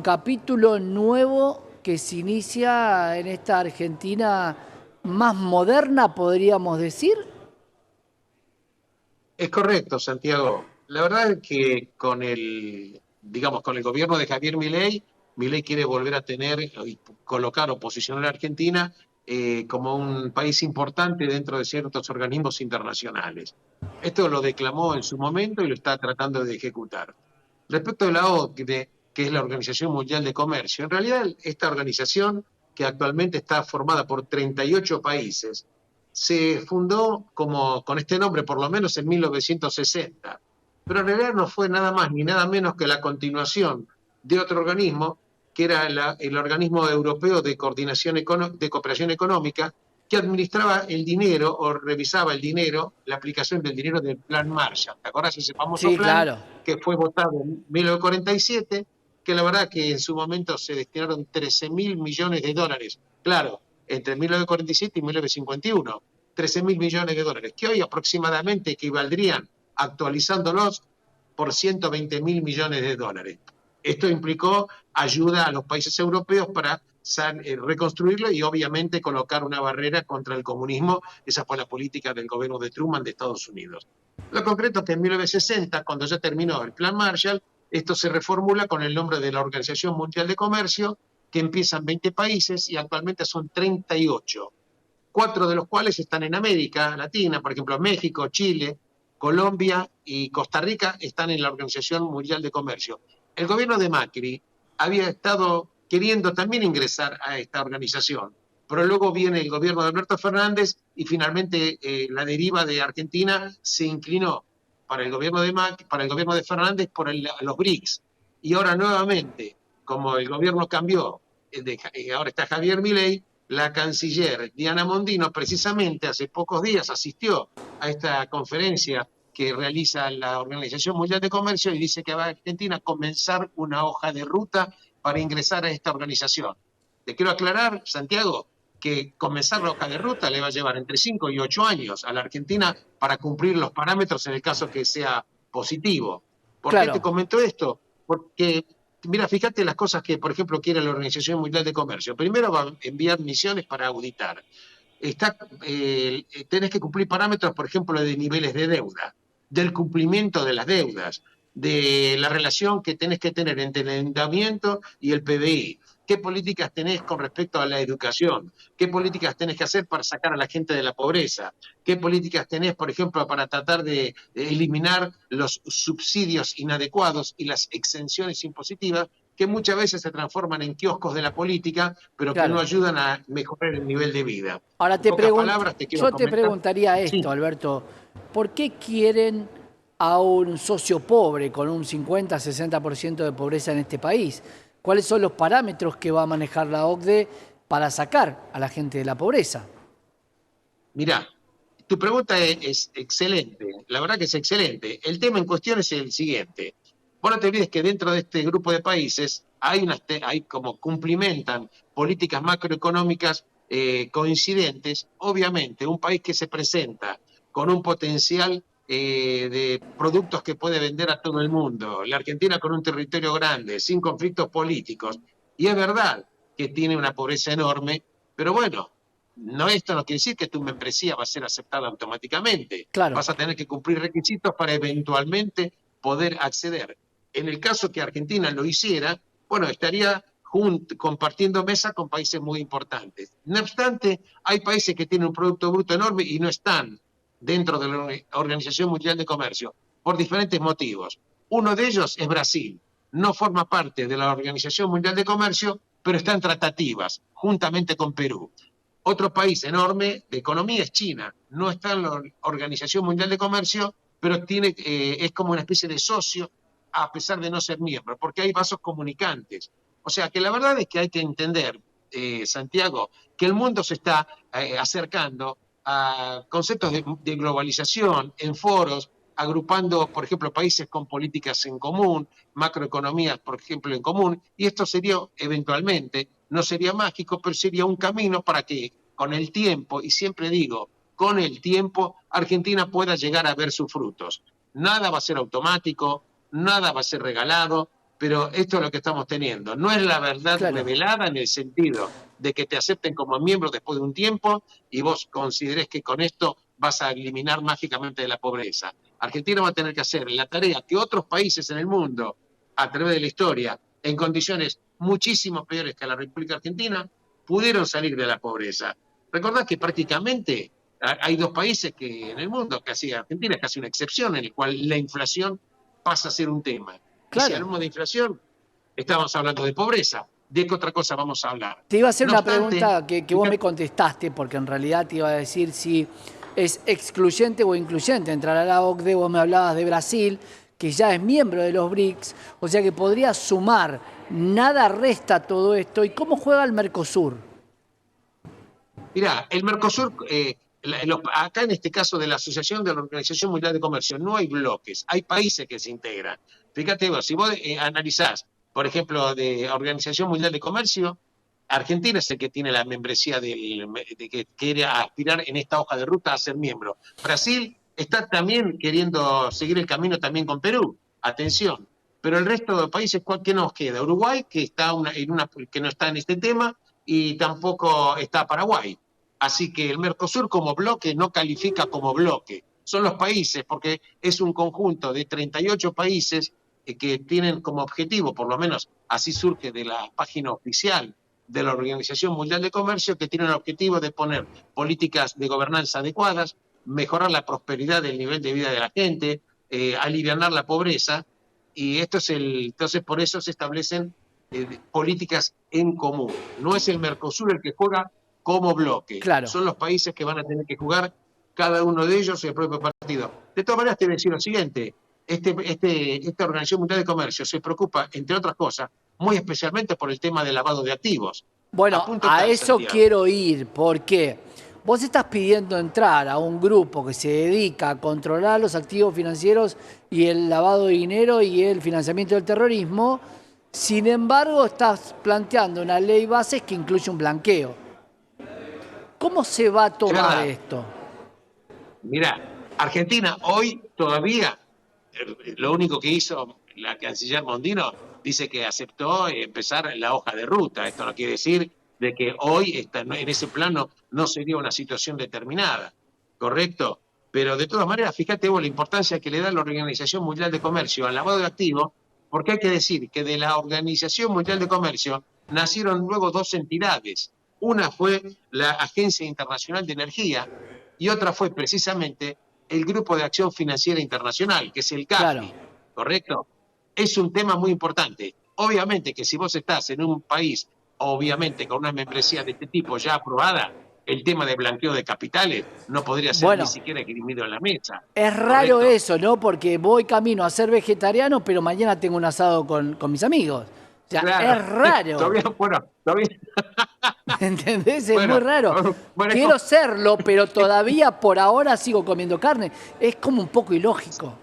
un capítulo nuevo que se inicia en esta Argentina más moderna, podríamos decir. Es correcto, Santiago. La verdad es que digamos, con el gobierno de Javier Milei, Milei quiere volver a tener y colocar o posicionar a Argentina como un país importante dentro de ciertos organismos internacionales. Esto lo declamó en su momento y lo está tratando de ejecutar. Respecto de la OCDE, que es la Organización Mundial de Comercio, en realidad esta organización, que actualmente está formada por 38 países, se fundó con este nombre por lo menos en 1960, pero en realidad no fue nada más ni nada menos que la continuación de otro organismo, que era el Organismo Europeo de de Cooperación Económica, que administraba el dinero o revisaba el dinero, la aplicación del dinero del Plan Marshall. ¿Te acuerdas ese famoso Sí, plan claro. que fue votado en 1947? Que la verdad que en su momento se destinaron 13.000 millones de dólares. Claro, entre 1947 y 1951, 13.000 millones de dólares, que hoy aproximadamente equivaldrían, actualizándolos, por 120.000 millones de dólares. Esto implicó ayuda a los países europeos para reconstruirlo y obviamente colocar una barrera contra el comunismo. Esa fue la política del gobierno de Truman de Estados Unidos. Lo concreto es que en 1960, cuando ya terminó el Plan Marshall, esto se reformula con el nombre de la Organización Mundial de Comercio, que empiezan 20 países y actualmente son 38, 4 de los cuales están en América Latina, por ejemplo, México, Chile, Colombia y Costa Rica están en la Organización Mundial de Comercio. El gobierno de Macri había estado queriendo también ingresar a esta organización, pero luego viene el gobierno de Alberto Fernández y finalmente la deriva de Argentina se inclinó para el gobierno de Macri, para el gobierno de Fernández por los BRICS. Y ahora nuevamente, como el gobierno cambió, ahora está Javier Milei, la canciller Diana Mondino precisamente hace pocos días asistió a esta conferencia que realiza la Organización Mundial de Comercio y dice que va a Argentina a comenzar una hoja de ruta para ingresar a esta organización. Te quiero aclarar, Santiago, que comenzar la hoja de ruta le va a llevar entre 5 y 8 años a la Argentina para cumplir los parámetros en el caso que sea positivo. ¿Por qué te Claro. comento esto? Porque mira, fíjate las cosas que, por ejemplo, quiere la Organización Mundial de Comercio. Primero va a enviar misiones para auditar. Tenés que cumplir parámetros, por ejemplo, de niveles de deuda, del cumplimiento de las deudas, de la relación que tenés que tener entre el endeudamiento y el PBI. ¿Qué políticas tenés con respecto a la educación? ¿Qué políticas tenés que hacer para sacar a la gente de la pobreza? ¿Qué políticas tenés, por ejemplo, para tratar de eliminar los subsidios inadecuados y las exenciones impositivas que muchas veces se transforman en kioscos de la política, pero que no Claro. ayudan a mejorar el nivel de vida? Ahora En pocas palabras, te quiero yo te comentar. preguntaría Sí, esto, Alberto, ¿por qué quieren a un socio pobre con un 50-60% de pobreza en este país? ¿Cuáles son los parámetros que va a manejar la OCDE para sacar a la gente de la pobreza? mirá, tu pregunta es excelente, la verdad que es excelente. El tema en cuestión es el siguiente. Vos no te olvides que dentro de este grupo de países hay como cumplimentan políticas macroeconómicas coincidentes. Obviamente, un país que se presenta con un potencial de productos que puede vender a todo el mundo, la Argentina con un territorio grande, sin conflictos políticos, y es verdad que tiene una pobreza enorme, pero bueno, no, esto no quiere decir que tu membresía va a ser aceptada automáticamente. Claro. Vas a tener que cumplir requisitos para eventualmente poder acceder. En el caso que Argentina lo hiciera, bueno, estaría compartiendo mesa con países muy importantes. No obstante, hay países que tienen un Producto Bruto enorme y no están dentro de la Organización Mundial de Comercio por diferentes motivos. Uno de ellos es Brasil. No forma parte de la Organización Mundial de Comercio, pero está en tratativas, juntamente con Perú. Otro país enorme de economía es China. No está en la Organización Mundial de Comercio, pero es como una especie de socio a pesar de no ser miembro, porque hay vasos comunicantes. O sea que la verdad es que hay que entender, Santiago, que el mundo se está acercando a conceptos de globalización en foros, agrupando, por ejemplo, países con políticas en común, macroeconomías, por ejemplo, en común, y esto sería eventualmente, no sería mágico, pero sería un camino para que con el tiempo, y siempre digo, con el tiempo, Argentina pueda llegar a ver sus frutos. Nada va a ser automático, nada va a ser regalado, pero esto es lo que estamos teniendo. No es la verdad Claro. revelada en el sentido de que te acepten como miembro después de un tiempo y vos consideres que con esto vas a eliminar mágicamente de la pobreza. Argentina va a tener que hacer la tarea que otros países en el mundo, a través de la historia, en condiciones muchísimo peores que la República Argentina, pudieron salir de la pobreza. Recordad que prácticamente hay dos países que en el mundo, casi Argentina es casi una excepción, en el cual la inflación pasa a ser un tema. Y si Claro. hablamos de inflación, estamos hablando de pobreza. ¿De qué otra cosa vamos a hablar? Te iba a hacer No una obstante, pregunta que vos me fíjate, contestaste, porque en realidad te iba a decir si es excluyente o incluyente entrar a la OCDE. Vos me hablabas de Brasil, que ya es miembro de los BRICS, o sea que podría sumar. Nada resta todo esto. ¿Y cómo juega el Mercosur? mirá, el Mercosur, acá en este caso de la Asociación de la Organización Mundial de Comercio, no hay bloques, hay países que se integran. Fíjate vos, si vos analizás, por ejemplo, de Organización Mundial de Comercio, Argentina es el que tiene la membresía de que quiere aspirar en esta hoja de ruta a ser miembro. Brasil está también queriendo seguir el camino también con Perú. Atención. Pero el resto de países, ¿qué nos queda? Uruguay, que está que no está en este tema, y tampoco está Paraguay. Así que el Mercosur como bloque no califica como bloque. Son los países, porque es un conjunto de 38 países que tienen como objetivo, por lo menos así surge de la página oficial de la Organización Mundial de Comercio, que tienen el objetivo de poner políticas de gobernanza adecuadas, mejorar la prosperidad del nivel de vida de la gente, alivianar la pobreza, y entonces por eso se establecen políticas en común. No es el Mercosur el que juega como bloque, Claro. son los países que van a tener que jugar cada uno de ellos el propio partido. De todas maneras, te voy a decir lo siguiente, esta Organización Mundial de Comercio se preocupa, entre otras cosas, muy especialmente por el tema del lavado de activos. A Bueno, punto a tal, eso Santiago. quiero ir, porque vos estás pidiendo entrar a un grupo que se dedica a controlar los activos financieros y el lavado de dinero y el financiamiento del terrorismo. Sin embargo, estás planteando una ley base que incluye un blanqueo. ¿Cómo se va a Es tomar verdad. esto? Mirá, Argentina hoy todavía, lo único que hizo la canciller Mondino, dice que aceptó empezar la hoja de ruta. Esto no quiere decir de que hoy en ese plano no sería una situación determinada, ¿correcto? Pero de todas maneras, fíjate vos la importancia que le da la Organización Mundial de Comercio al lavado de activos, porque hay que decir que de la Organización Mundial de Comercio nacieron luego dos entidades. Una fue la Agencia Internacional de Energía, y otra fue precisamente el Grupo de Acción Financiera Internacional, que es el Claro. CAFI, ¿correcto? Es un tema muy importante. Obviamente que si vos estás en un país, obviamente con una membresía de este tipo ya aprobada, el tema de blanqueo de capitales no podría ser ni Bueno, siquiera esgrimido en la mesa, es raro ¿correcto? eso, ¿no? Porque voy camino a ser vegetariano, pero mañana tengo un asado con mis amigos. O sea, Claro, es raro. todavía, bueno, todavía, ¿Entendés? Es muy bueno, raro. bueno, Quiero serlo, pero todavía por ahora sigo comiendo carne. Es como un poco ilógico.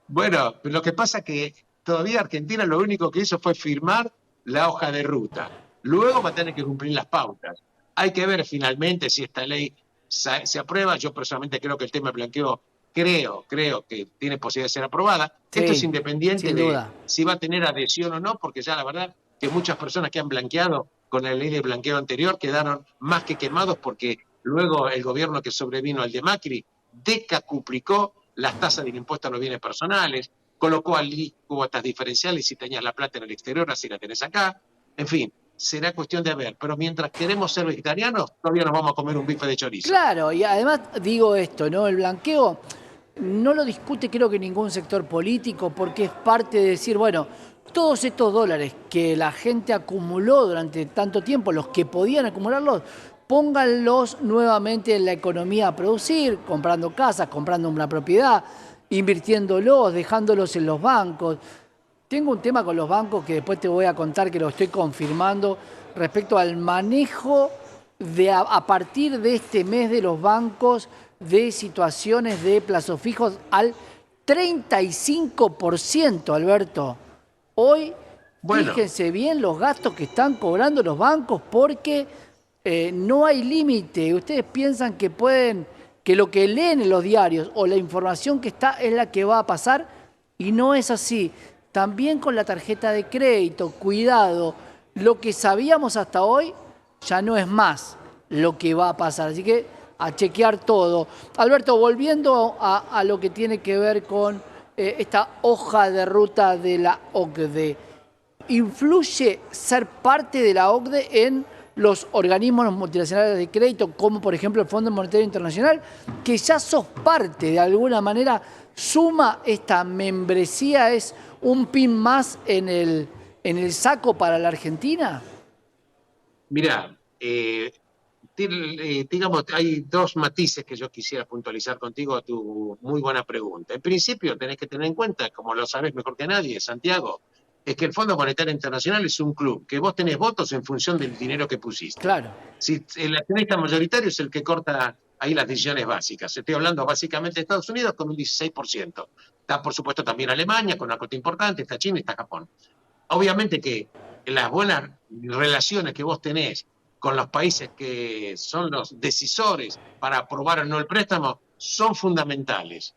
bueno, lo que pasa es que todavía Argentina lo único que hizo fue firmar la hoja de ruta. Luego va a tener que cumplir las pautas. Hay que ver finalmente si esta ley se aprueba. Yo personalmente creo que el tema de blanqueo, creo que tiene posibilidad de ser aprobada. Esto es Sí, independiente sin de duda. si va a tener adhesión o no, porque ya la verdad que muchas personas que han blanqueado con la ley de blanqueo anterior quedaron más que quemados porque luego el gobierno que sobrevino al de Macri decacuplicó las tasas del impuesto a los bienes personales, colocó allí cuotas diferenciales si tenías la plata en el exterior, así la tenés acá. En fin, será cuestión de ver. Pero mientras queremos ser vegetarianos, todavía nos vamos a comer un bife de chorizo. Claro, y además digo esto, ¿no? El blanqueo no lo discute creo que ningún sector político porque es parte de decir, bueno, todos estos dólares que la gente acumuló durante tanto tiempo, los que podían acumularlos, pónganlos nuevamente en la economía a producir, comprando casas, comprando una propiedad, invirtiéndolos, dejándolos en los bancos. Tengo un tema con los bancos que después te voy a contar que lo estoy confirmando respecto al manejo de a partir de este mes de los bancos de situaciones de plazos fijos al 35%, Alberto. Hoy, Bueno, fíjense bien los gastos que están cobrando los bancos porque no hay límite. Ustedes piensan que pueden, que lo que leen en los diarios o la información que está es la que va a pasar y no es así. también con la tarjeta de crédito. Cuidado, lo que sabíamos hasta hoy ya no es más lo que va a pasar. Así que a chequear todo. Alberto, volviendo a lo que tiene que ver con esta hoja de ruta de la OCDE, ¿influye ser parte de la OCDE en los organismos multinacionales de crédito, como por ejemplo el Fondo Monetario Internacional, que ya sos parte de alguna manera, suma esta membresía, es un pin más en el saco para la Argentina? Mirá, digamos, hay dos matices que yo quisiera puntualizar contigo a tu muy buena pregunta. En principio, tenés que tener en cuenta, como lo sabés mejor que nadie, Santiago, es que el Fondo Monetario Internacional es un club, que vos tenés votos en función del dinero que pusiste. Claro. Si el accionista mayoritario es el que corta ahí las decisiones básicas. Estoy hablando básicamente de Estados Unidos con un 16%. Está, por supuesto, también Alemania con una cuota importante, está China y está Japón. Obviamente que las buenas relaciones que vos tenés con los países que son los decisores para aprobar o no el préstamo son fundamentales.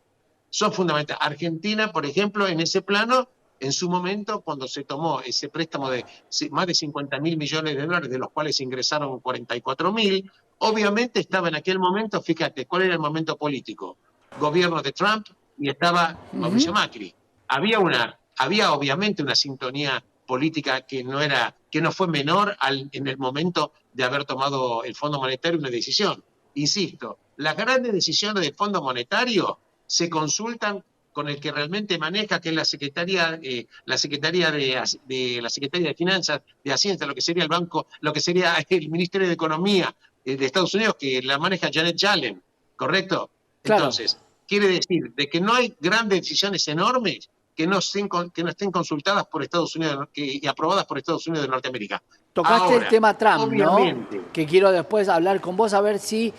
Son fundamentales. Argentina, por ejemplo, en ese plano, en su momento, cuando se tomó ese préstamo de más de 50.000 millones de dólares, de los cuales ingresaron 44.000, obviamente estaba en aquel momento, fíjate, ¿cuál era el momento político? Gobierno de Trump y estaba Mauricio Macri. Había obviamente una sintonía política que no fue menor en el momento de haber tomado el Fondo Monetario una decisión. Insisto, las grandes decisiones del Fondo Monetario se consultan con el que realmente maneja, que es la Secretaría de Finanzas, de Hacienda, lo que sería el banco, lo que sería el Ministerio de Economía de Estados Unidos, que la maneja Janet Yellen, ¿correcto? Claro. Entonces, quiere decir de que no hay grandes decisiones enormes que no estén consultadas por Estados Unidos y aprobadas por Estados Unidos de Norteamérica. Tocaste el tema Trump, obviamente, ¿no? Que quiero después hablar con vos a ver si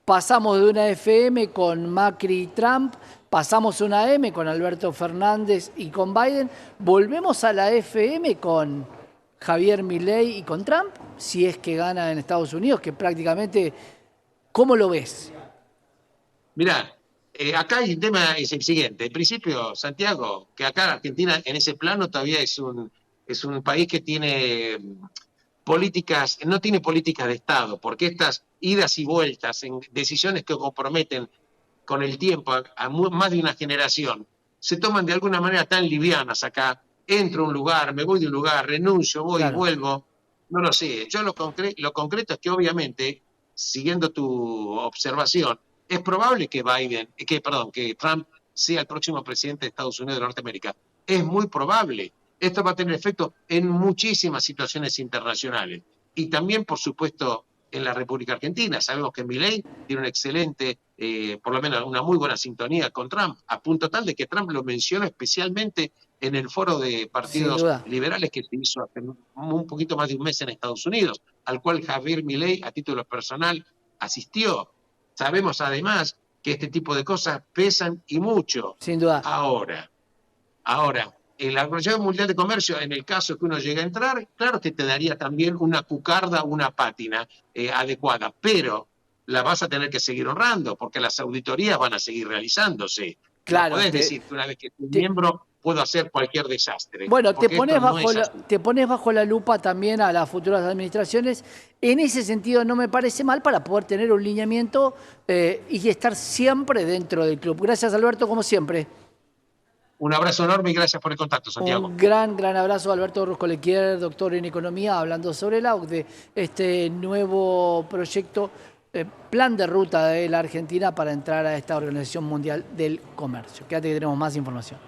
pasamos de una FM con Macri y Trump, pasamos a una M con Alberto Fernández y con Biden, volvemos a la FM con Javier Milei y con Trump, si es que gana en Estados Unidos, que prácticamente, ¿cómo lo ves? Mirá, acá el tema es el siguiente. En principio, Santiago, que acá Argentina en ese plano todavía es un país que tiene políticas, no tiene políticas de Estado, porque estas idas y vueltas en decisiones que comprometen con el tiempo a más de una generación, se toman de alguna manera tan livianas acá. Entro a un lugar, me voy de un lugar, renuncio, voy y vuelvo. No lo sé. Yo lo concreto es que obviamente, siguiendo tu observación, es probable que que Trump sea el próximo presidente de Estados Unidos de Norteamérica. Es muy probable. Esto va a tener efecto en muchísimas situaciones internacionales. Y también, por supuesto, en la República Argentina. Sabemos que Milei tiene un excelente, por lo menos una muy buena sintonía con Trump, a punto tal de que Trump lo mencionó especialmente en el foro de partidos liberales que se hizo hace un poquito más de un mes en Estados Unidos, al cual Javier Milei, a título personal, asistió. Sabemos además que este tipo de cosas pesan y mucho. Sin duda. Ahora, en la Organización Mundial de Comercio, en el caso que uno llegue a entrar, claro que te daría también una cucarda, una pátina adecuada, pero la vas a tener que seguir honrando, porque las auditorías van a seguir realizándose. Claro. No podés decir que una vez que soy miembro puedo hacer cualquier desastre. Bueno, te pones bajo la lupa también a las futuras administraciones. En ese sentido no me parece mal para poder tener un lineamiento y estar siempre dentro del club. Gracias, Alberto, como siempre. Un abrazo enorme y gracias por el contacto, Santiago. Un gran abrazo a Alberto Ruscolequier, doctor en Economía, hablando sobre la OCDE, este nuevo proyecto, plan de ruta de la Argentina para entrar a esta Organización Mundial del Comercio. Quédate que tenemos más información.